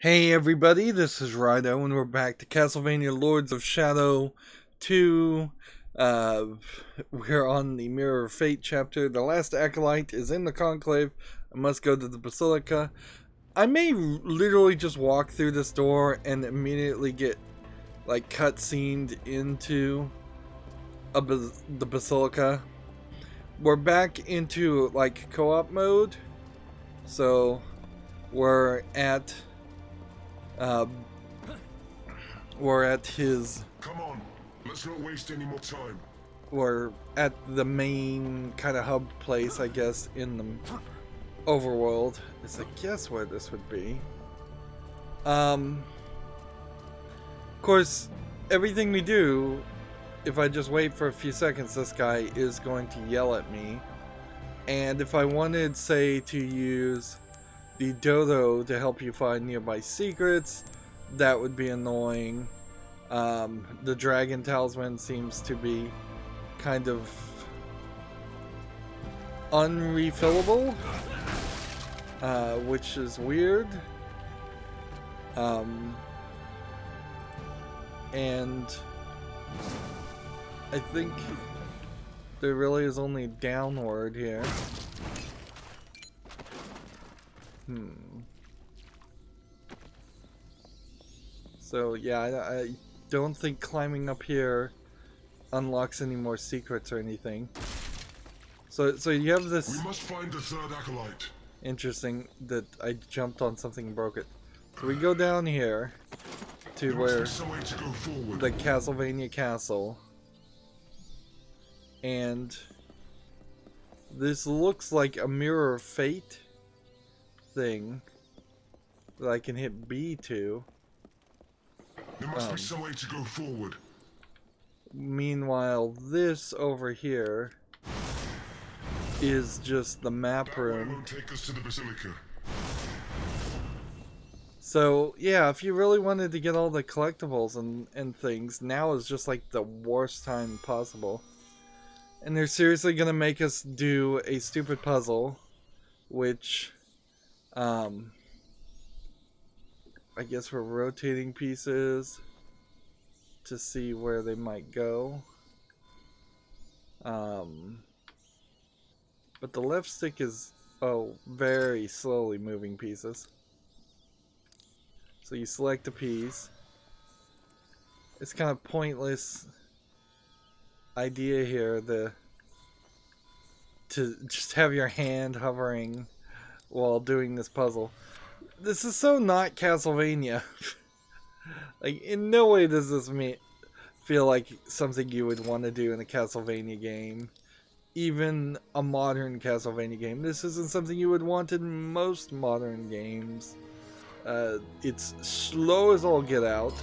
Hey everybody, this is Rydo, and we're back to Castlevania Lords of Shadow 2. We're on the Mirror of Fate chapter. The last acolyte is in the conclave. I must go to the basilica. I may literally just walk through this door and immediately get like cutscened into the basilica. We're back into like co-op mode, so we're at his. Come on, let's not waste any more time. We're at the main kind of hub place, I guess, in the overworld. Is I guess where this would be. Of course, everything we do, if I just wait for a few seconds, this guy is going to yell at me. And if I wanted, say, to use the dodo to help you find nearby secrets, that would be annoying. The dragon talisman seems to be kind of unrefillable, which is weird. And I think there really is only downward here. So yeah, I don't think climbing up here unlocks any more secrets or anything. So you have this. We must find the third acolyte. Interesting that I jumped on something and broke it. So we go down here to where the Castlevania castle, and this looks like a Mirror of Fate thing that I can hit B to. There must be some way to go forward. Meanwhile, this over here is just the map room. That won't take us to the basilica. So yeah, if you really wanted to get all the collectibles and things, now is just like the worst time possible. And they're seriously gonna make us do a stupid puzzle, which I guess we're rotating pieces to see where they might go. But the left stick is, very slowly moving pieces. So you select a piece. It's kind of pointless idea here to just have your hand hovering while doing this puzzle. This is so not Castlevania. Like, in no way does this feel like something you would want to do in a Castlevania game. Even a modern Castlevania game. This isn't something you would want in most modern games. It's slow as all get out.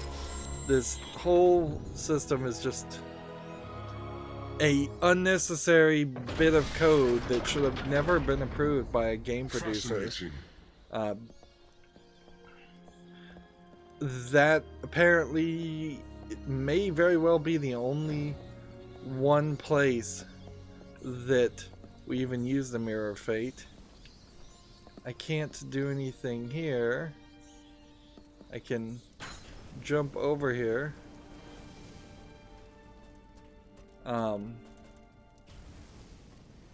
This whole system is just a unnecessary bit of code that should have never been approved by a game producer. That apparently may very well be the only one place that we even use the Mirror of Fate. I can't do anything here. I can jump over here.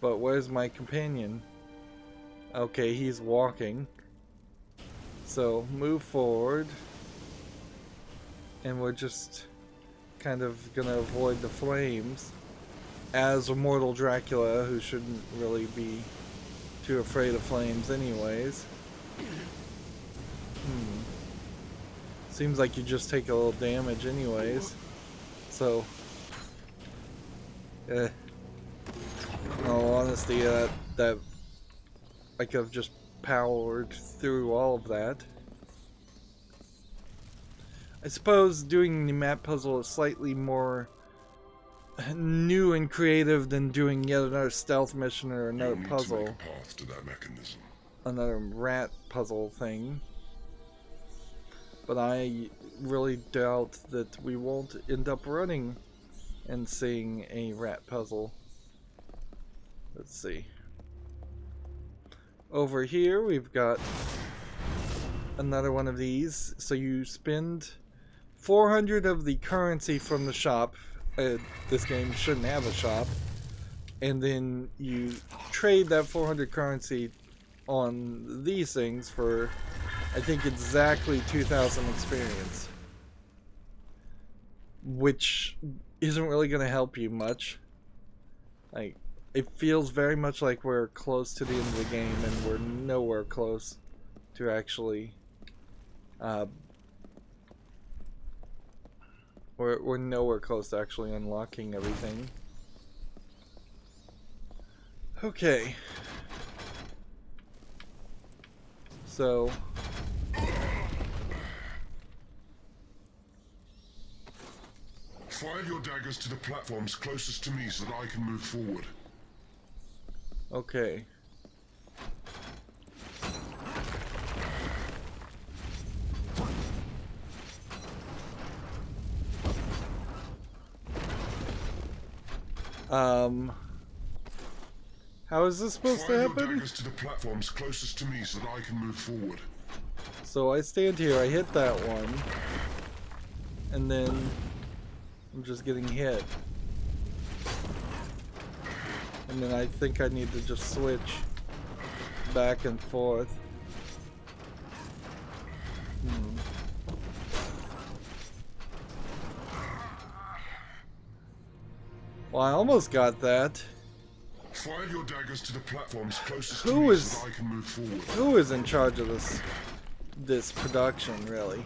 But where's my companion? Okay, he's walking. So move forward. And we're just kind of gonna avoid the flames as immortal Dracula, who shouldn't really be too afraid of flames anyways. Seems like you just take a little damage anyways. So in all honesty, that I could have just powered through all of that. I suppose doing the map puzzle is slightly more new and creative than doing yet another stealth mission or another puzzle. To make a path to that mechanism. Another rat puzzle thing. But I really doubt that we won't end up running and seeing a rat puzzle. Let's see. Over here we've got another one of these. So you spend 400 of the currency from the shop. This game shouldn't have a shop. And then you trade that 400 currency on these things for, I think, exactly 2,000 experience. Which isn't really going to help you much. Like, it feels very much like we're close to the end of the game, and we're nowhere close to actually we're nowhere close to actually unlocking everything. Okay. So fire your daggers to the platforms closest to me so that I can move forward. okay. How is this supposed to happen? Fire your daggers to the platforms closest to me so that I can move forward. So I stand here, I hit that one, and then I'm just getting hit. And then I think I need to just switch back and forth. Well, I almost got that. Fire your daggers to the platforms closest Who to me is- so that I can move forward. Who is in charge of this production, really?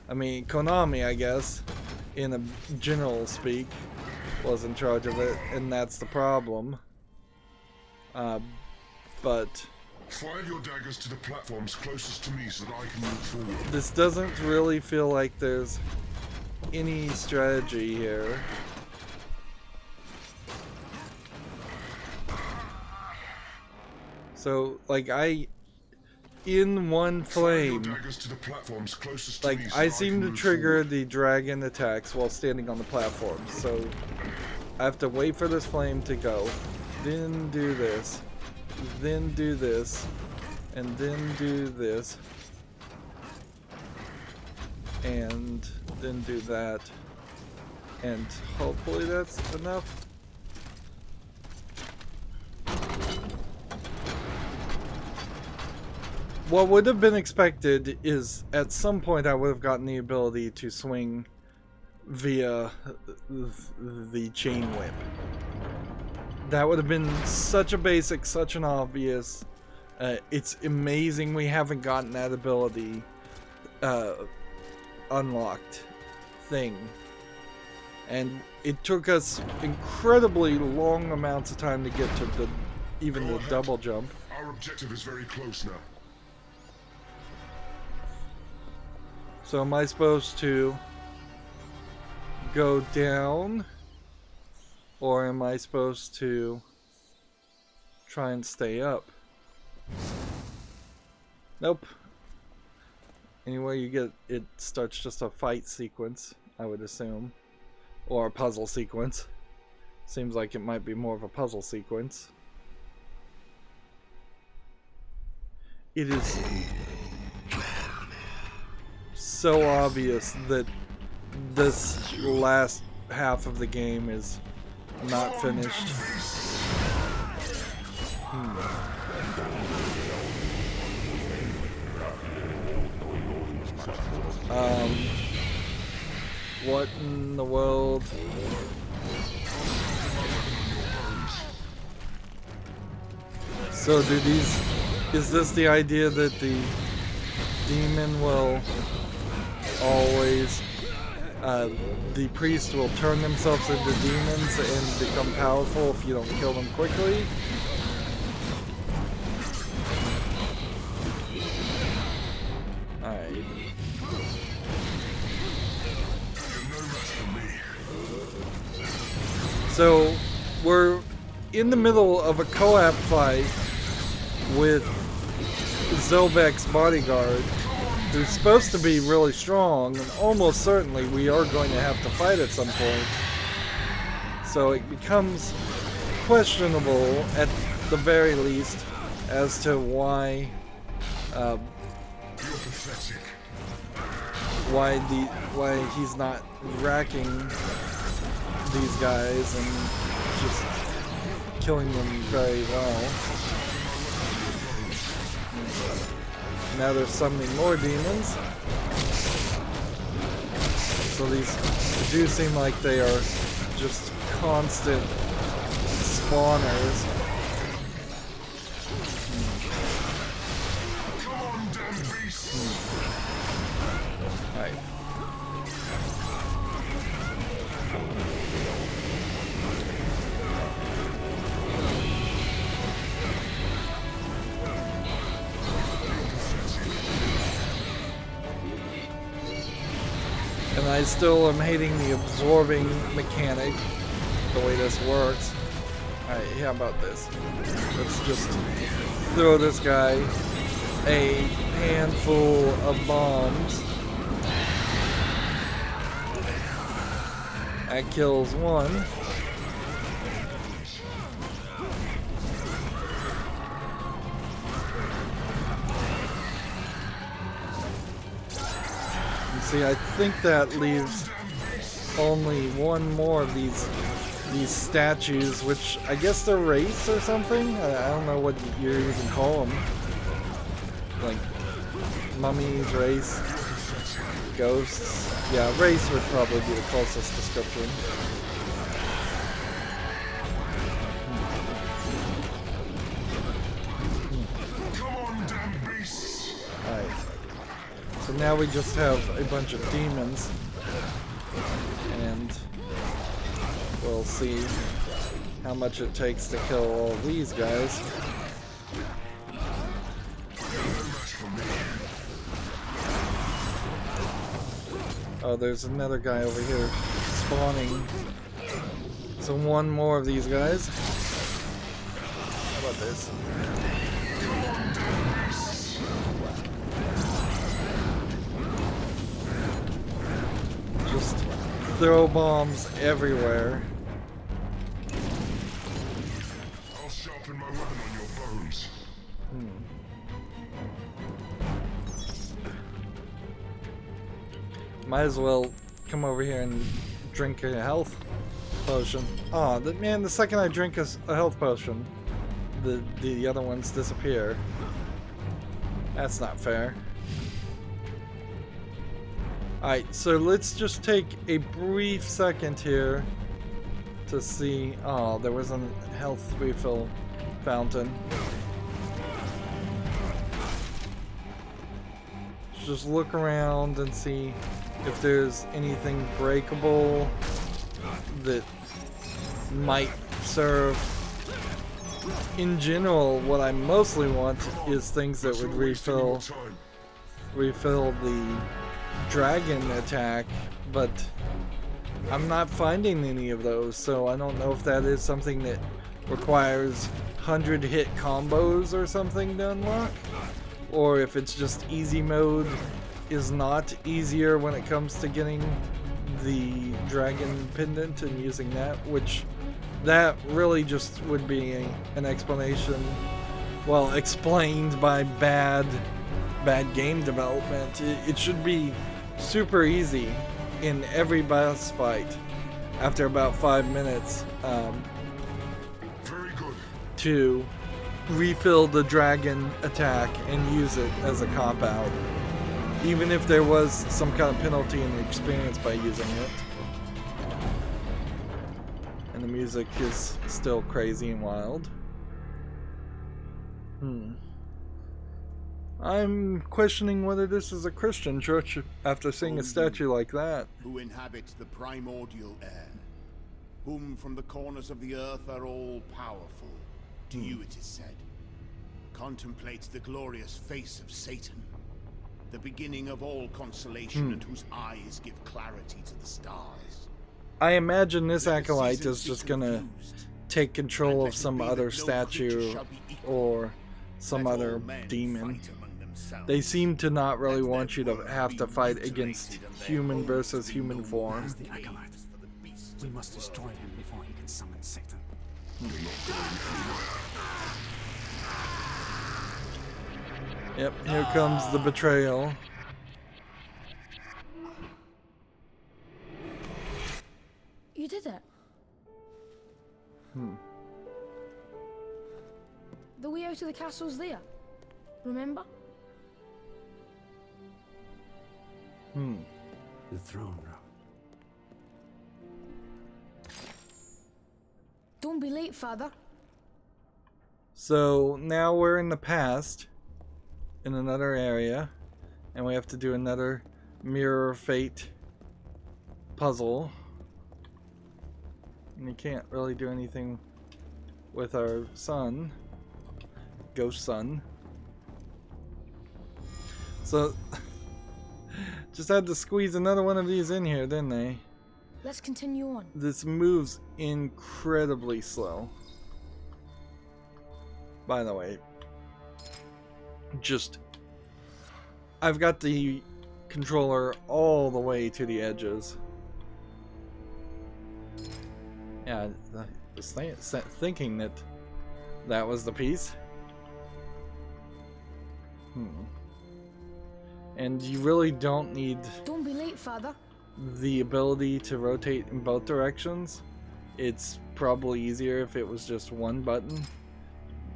I mean, Konami, I guess, in a general speak, was in charge of it, and that's the problem. But Fire your daggers to the platforms closest to me so that I can move forward. this doesn't really feel like there's any strategy here. So, like, in one flame, Fire your daggers to the platforms closest to like, me so I that seem can to move trigger forward. the dragon attacks while standing on the platform. So, I have to wait for this flame to go, then do this, then do this, and then do this, and then do that, and hopefully that's enough. What would have been expected is at some point I would have gotten the ability to swing via the chain whip. That would have been such a basic, such an obvious. It's amazing we haven't gotten that ability unlocked thing. And it took us incredibly long amounts of time to get to even the double jump. Our objective is very close now. So am I supposed to go down, or am I supposed to try and stay up? Nope. Anyway you get, it starts just a fight sequence, I would assume. Or a puzzle sequence. Seems like it might be more of a puzzle sequence. It is so obvious that this last half of the game is not finished. What in the world? So do these... Is this the idea that the demon will always... the priest will turn themselves into demons and become powerful if you don't kill them quickly? Alright. So, we're in the middle of a co-op fight with Zobek's bodyguard, who's supposed to be really strong, and almost certainly we are going to have to fight at some point. So it becomes questionable, at the very least, as to why why he's not racking these guys and just killing them very well. Now they're summoning more demons. So these do seem like they are just constant spawners. Alright. And I still am hating the absorbing mechanic, the way this works. Alright, how about this? Let's just throw this guy a handful of bombs. That kills one. You see, I think that leaves only one more of these statues, which I guess they're wraiths or something. I don't know what you even call them. Like mummies, wraiths, ghosts. Yeah, wraiths would probably be the closest description. Alright. So now we just have a bunch of demons. And we'll see how much it takes to kill all these guys. Oh, there's another guy over here spawning. So one more of these guys. How about this? Just throw bombs everywhere. I'll sharpen my weapon on your bones. Might as well come over here and drink a health potion. Oh, man, the second I drink a health potion, the other ones disappear. That's not fair. Alright, so let's just take a brief second here to see... Oh, there was a health refill fountain. Just look around and see if there's anything breakable that might serve. In general, what I mostly want is things that would refill the dragon attack, but I'm not finding any of those, so I don't know if that is something that requires 100 hit combos or something to unlock, or if it's just easy mode is not easier when it comes to getting the dragon pendant and using that, which that really just would be an explanation, well, explained by bad game development. It should be super easy in every boss fight after about 5 minutes to refill the dragon attack and use it as a cop-out, even if there was some kind of penalty in the experience by using it. And the music is still crazy and wild. I'm questioning whether this is a Christian church after seeing a statue like that. Who inhabit the primordial air, whom from the corners of the earth are all powerful. To you it is said, contemplate the glorious face of Satan, the beginning of all consolation, and whose eyes give clarity to the stars. I imagine this acolyte is just gonna take control of some other statue or some other demon. They seem to not really want you to have to fight against human versus human form. The acolyte. We must destroy him before he can summon Satan. Yep, here comes the betrayal. You did it. The way out of the castle's there. Remember? The throne room. Don't be late, Father. So now we're in the past, in another area, and we have to do another Mirror of Fate puzzle. And you can't really do anything with our son, ghost son. So, just had to squeeze another one of these in here, didn't they? Let's continue on. This moves incredibly slow. By the way, I've got the controller all the way to the edges. Yeah, I was thinking that was the piece. And you really don't need Don't be late, Father. the ability to rotate in both directions. It's probably easier if it was just one button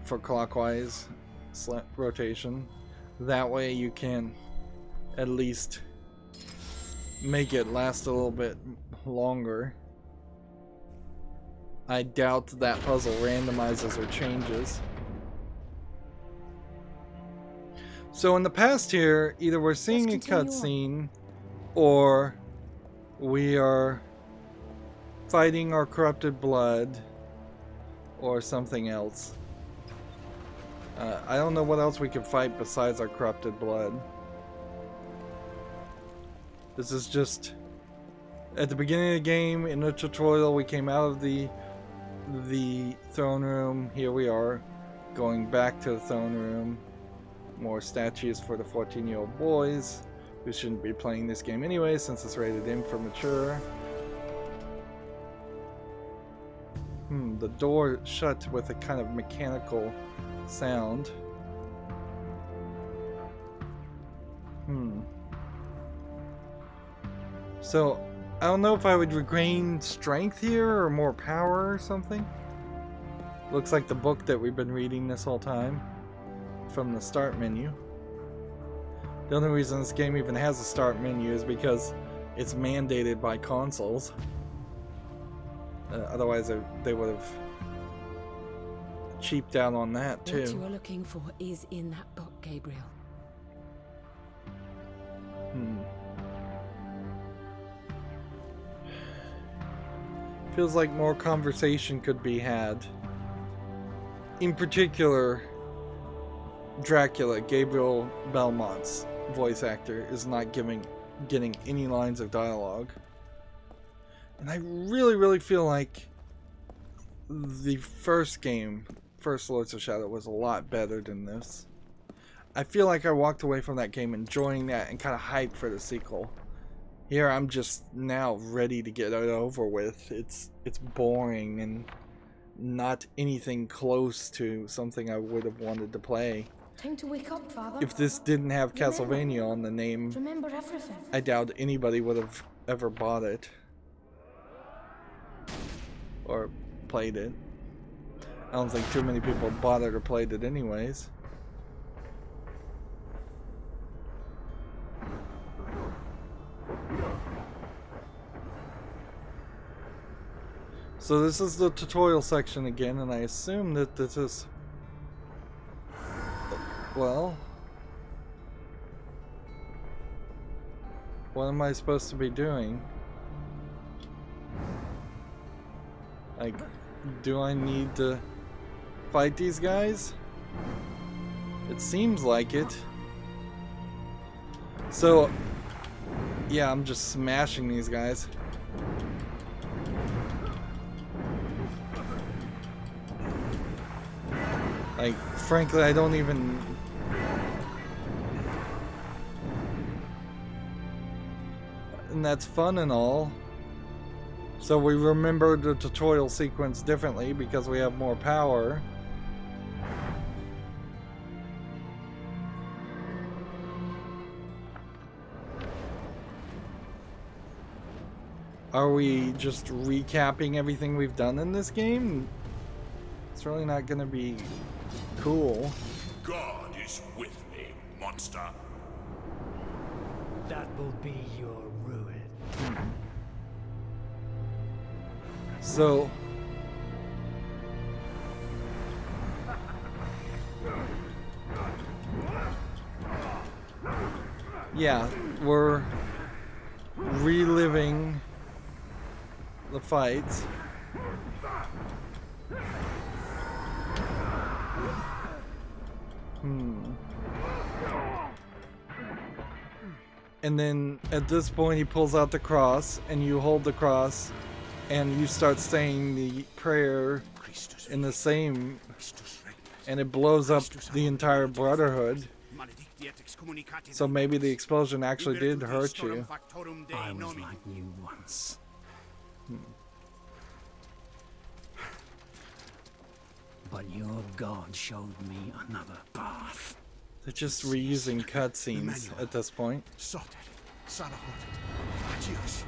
for clockwise rotation. That way you can at least make it last a little bit longer. I doubt that puzzle randomizes or changes. So in the past here, either we're seeing a cutscene or we are fighting our corrupted blood or something else. I don't know what else we can fight besides our corrupted blood. This is just at the beginning of the game in the tutorial. We came out of the throne room. Here we are going back to the throne room. More statues for the 14-year-old boys who shouldn't be playing this game anyway since it's rated M for mature. The door shut with a kind of mechanical sound. So I don't know if I would regain strength here or more power or something. Looks like the book that we've been reading this whole time from the start menu. The only reason this game even has a start menu is because it's mandated by consoles. Otherwise they would have cheaped out on that too. What you are looking for is in that book, Gabriel. Feels like more conversation could be had. In particular, Dracula, Gabriel Belmont's voice actor, is not getting any lines of dialogue. And I really feel like the first game, First Lords of Shadow, was a lot better than this. I feel like I walked away from that game enjoying that and kind of hyped for the sequel. Here I'm just now ready to get it over with. It's boring and not anything close to something I would have wanted to play. Time to wake up, Father. If this didn't have Castlevania on the name, Remember everything. I doubt anybody would have ever bought it. Or played it. I don't think too many people bought it or played it anyways. So this is the tutorial section again, and I assume that this is... Well... What am I supposed to be doing? Like, do I need to fight these guys? It seems like it. So, yeah, I'm just smashing these guys. Like, frankly, I don't even... And that's fun and all. So we remember the tutorial sequence differently because we have more power. Are we just recapping everything we've done in this game? It's really not gonna be cool. God is with me, monster. That will be your ruin. So yeah, we're reliving the fights. And then at this point he pulls out the cross and you hold the cross and you start saying the prayer in the same, and it blows up the entire brotherhood. So maybe the explosion actually did hurt you. I was like you once. But your God showed me another path. They're just reusing cutscenes at this point. Soter, Sarahot, Agios,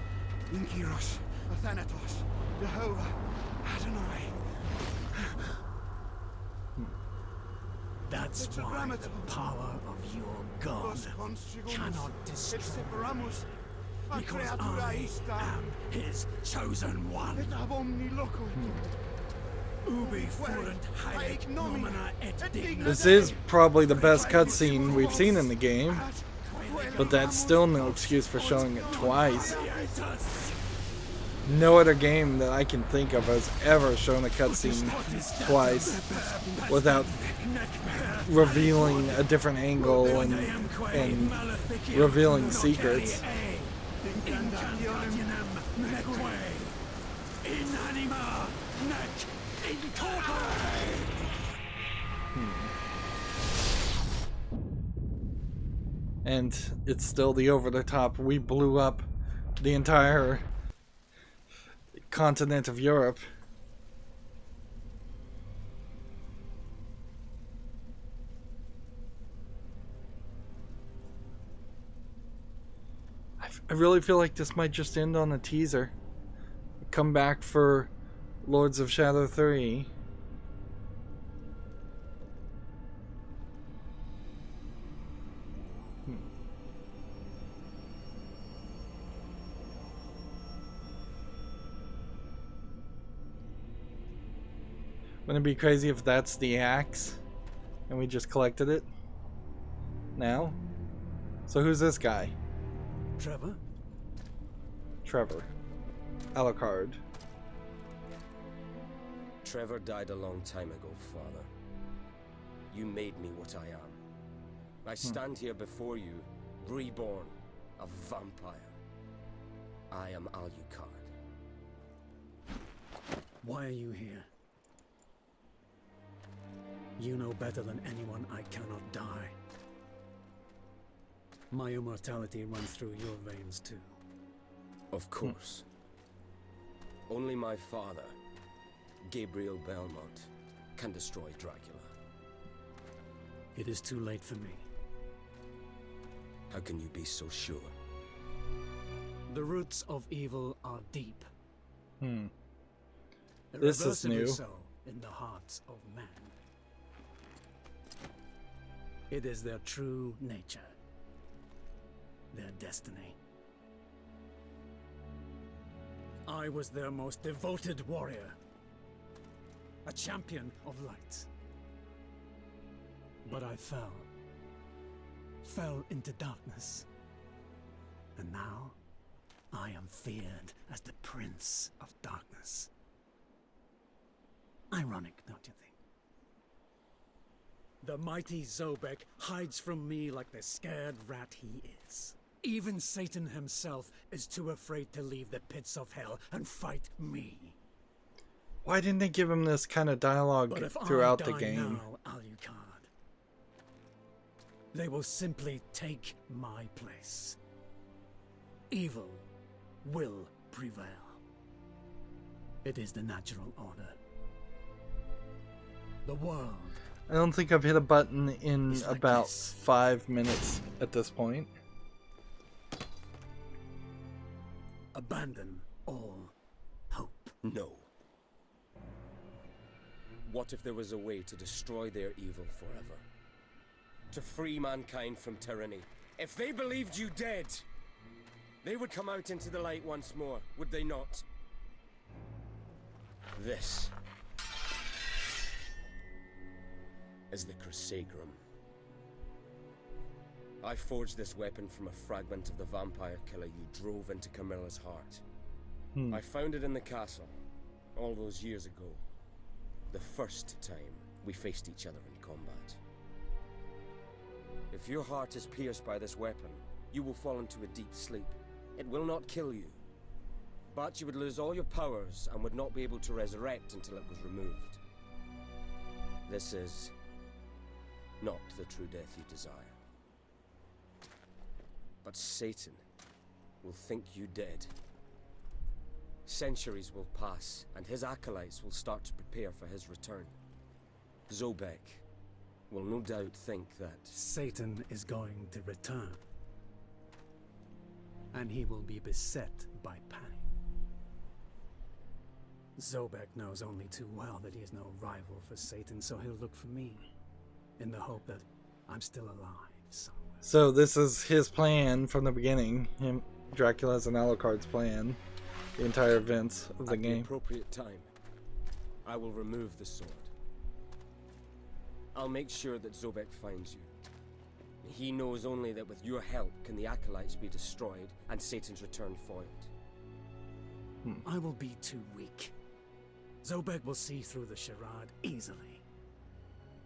Inkiros, Athanatos, Jehovah, Adonai. That's why the power of your God cannot destroy. Because I am his chosen one. Ubi fuerunt haec nomina et digna. This is probably the best cutscene we've seen in the game, but that's still no excuse for showing it twice. No other game that I can think of has ever shown a cutscene twice without revealing a different angle and revealing secrets. And it's still the over-the-top. We blew up the entire continent of Europe. I really feel like this might just end on a teaser. Come back for Lords of Shadow 3. Wouldn't it be crazy if that's the axe and we just collected it now? So who's this guy? Trevor? Trevor. Alucard. Trevor died a long time ago, Father. You made me what I am. I stand here before you, reborn, a vampire. I am Alucard. Why are you here? You know better than anyone I cannot die. My immortality runs through your veins too. Of course. Only my father, Gabriel Belmont, can destroy Dracula. It is too late for me. How can you be so sure? The roots of evil are deep. This is Irreversibly new. so in the hearts of man. It is their true nature. Their destiny. I was their most devoted warrior. A champion of light. But I fell. Fell into darkness. And now, I am feared as the Prince of Darkness. Ironic, don't you think? The mighty Zobek hides from me like the scared rat he is. Even Satan himself is too afraid to leave the pits of hell and fight me. Why didn't they give him this kind of dialogue But if throughout I the die game? now, Alucard, they will simply take my place. Evil will prevail. It is the natural order. The world. I don't think I've hit a button in It's like about this. 5 minutes at this point. Abandon all hope. No. What if there was a way to destroy their evil forever? To free mankind from tyranny? If they believed you dead, they would come out into the light once more, would they not? This is the Crusagram. I forged this weapon from a fragment of the vampire killer you drove into Camilla's heart. I found it in the castle, all those years ago. The first time we faced each other in combat. If your heart is pierced by this weapon, you will fall into a deep sleep. It will not kill you, but you would lose all your powers and would not be able to resurrect until it was removed. This is not the true death you desire. But Satan will think you dead. Centuries will pass, and his acolytes will start to prepare for his return. Zobek will no doubt think that Satan is going to return. And he will be beset by panic. Zobek knows only too well that he is no rival for Satan, so he'll look for me, in the hope that I'm still alive somewhere. So this is his plan from the beginning. Dracula's and Alucard's plan. The entire events of the at the game. appropriate time, I will remove the sword. I'll make sure that Zobek finds you. He knows only that with your help can the acolytes be destroyed and Satan's return foiled. I will be too weak. Zobek will see through the charade easily.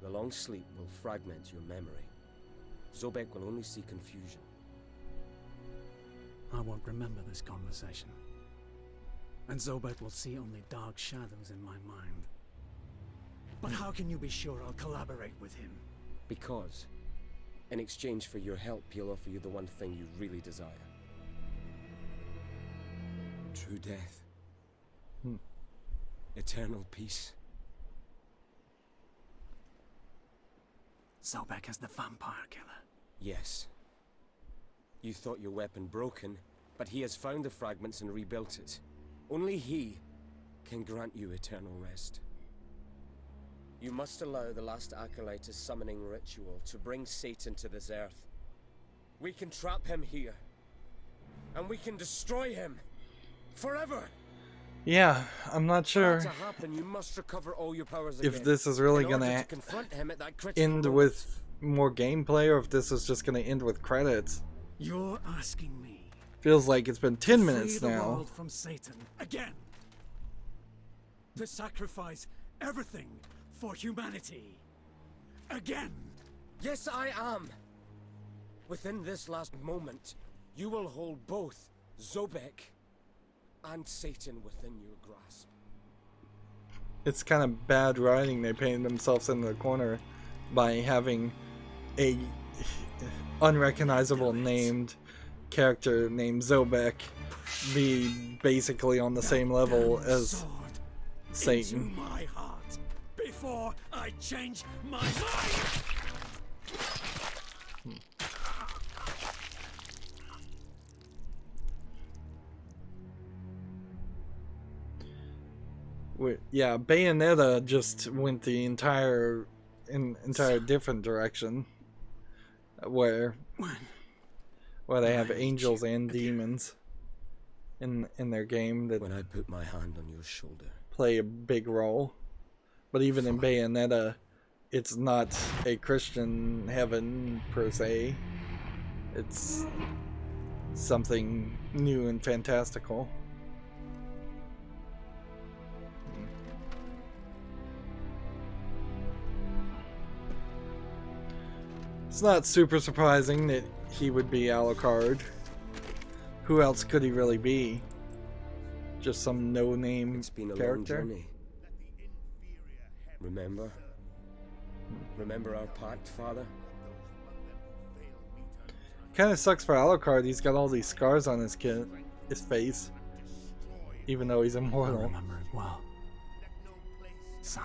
The long sleep will fragment your memory. Zobek will only see confusion. I won't remember this conversation. And Zobek will see only dark shadows in my mind. But how can you be sure I'll collaborate with him? Because, in exchange for your help, he'll offer you the one thing you really desire. True death. Eternal peace. Zobek is the vampire killer. Yes. You thought your weapon broken, but he has found the fragments and rebuilt it. Only he can grant you eternal rest. You must allow the last acolyte's summoning ritual to bring Satan to this earth. We can trap him here, and we can destroy him forever. Yeah, I'm not sure To happen, you must recover all your powers if again. this is really In order gonna to confront him at that critical end moment. with more gameplay, or if this is just gonna end with credits. You're asking me Feels like it's been 10 to minutes free the now. world from Satan again. To sacrifice everything for humanity again. Yes, I am. Within this last moment, you will hold both Zobek and Satan within your grasp. It's kind of bad writing. They painted themselves in the corner by having a unrecognizable named character named Zobek be basically on the same level as Sword Satan. into my heart before I change my mind. Yeah, Bayonetta just went the entire different direction, where they have angels and demons in their game that When I put my hand on your shoulder, play a big role. But even in Bayonetta, it's not a Christian heaven per se. It's something new and fantastical. It's not super surprising that he would be Alucard. Who else could he really be? Just some no-name it's been a long character? journey. Remember? Remember our pact, Father? Kind of sucks for Alucard. He's got all these scars on his face, even though he's I immortal. remember it well, son.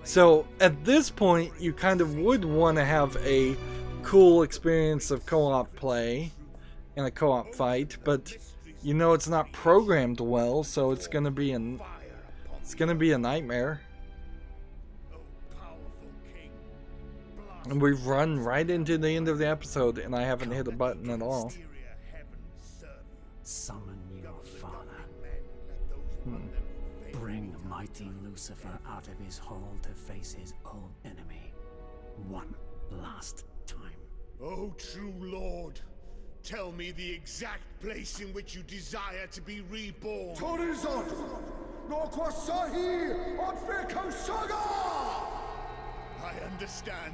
So at this point, you kind of would want to have a cool experience of co-op play in a co-op fight, but you know it's not programmed well, so it's gonna be a nightmare. And we've run right into the end of the episode, and I haven't hit a button at all. Summon your father. Bring mighty Lucifer out of his hole to face his old enemy. One last time. Oh, true Lord, tell me the exact place in which you desire to be reborn. I understand.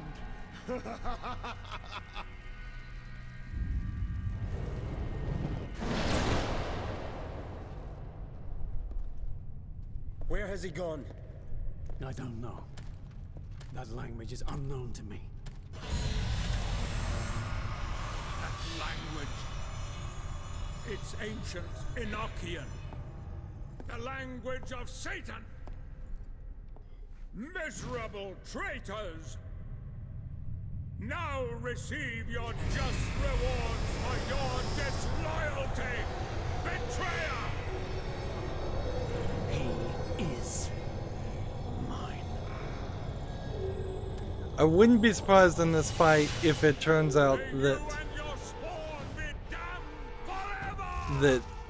Where has he gone? I don't know. That language is unknown to me. That language. It's ancient Enochian. The language of Satan. Miserable traitors! Now receive your just rewards for your disloyalty, betrayer! He is mine. I wouldn't be surprised in this fight if it turns out that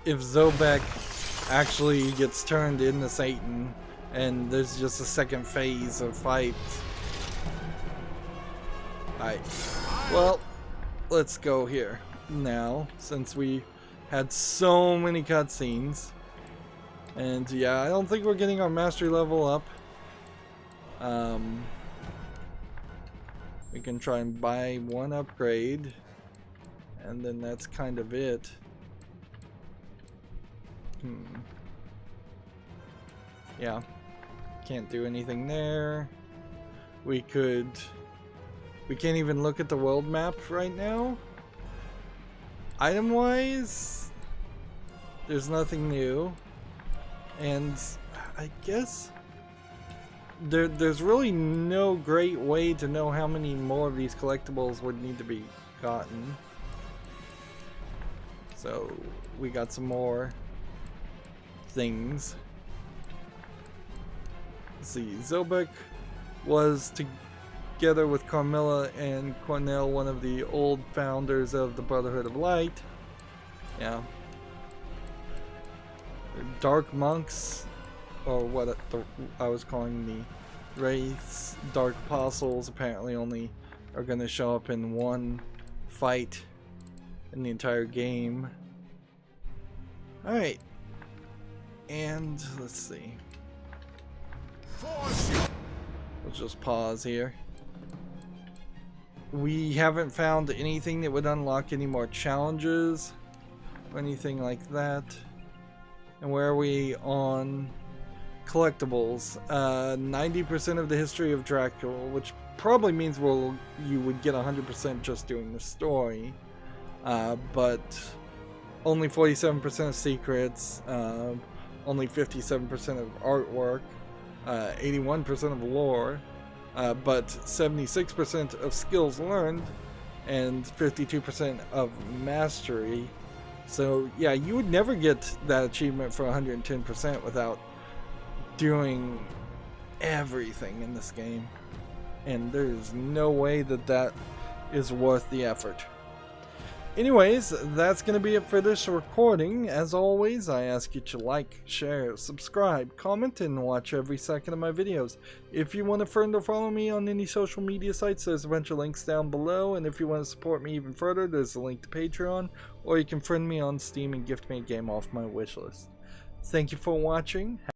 if Zobek actually gets turned into Satan and there's just a second phase of fights. Alright, well, let's go here now, since we had so many cutscenes. And yeah, I don't think we're getting our mastery level up. We can try and buy one upgrade, and then that's kind of it. Yeah, can't do anything there. We can't even look at the world map right now. Item wise, there's nothing new, and I guess there's really no great way to know how many more of these collectibles would need to be gotten. So we got some more things. Let's see, Zobek was together with Carmilla and Cornell, one of the old founders of the Brotherhood of Light. Yeah. Dark monks, or what I was calling the wraiths, dark apostles, apparently only are going to show up in one fight in the entire game. Alright. And let's see. We'll just pause here. We haven't found anything that would unlock any more challenges or anything like that. And where are we on collectibles? 90% of the history of Dracula, which probably means you would get 100% just doing the story. But only 47% of secrets, only 57% of artwork, 81% of lore, but 76% of skills learned, and 52% of mastery. So yeah, you would never get that achievement for 110% without doing everything in this game. And there's no way that is worth the effort. Anyways, that's going to be it for this recording. As always, I ask you to like, share, subscribe, comment, and watch every second of my videos. If you want to friend or follow me on any social media sites, there's a bunch of links down below. And if you want to support me even further, there's a link to Patreon. Or you can friend me on Steam and gift me a game off my wishlist. Thank you for watching.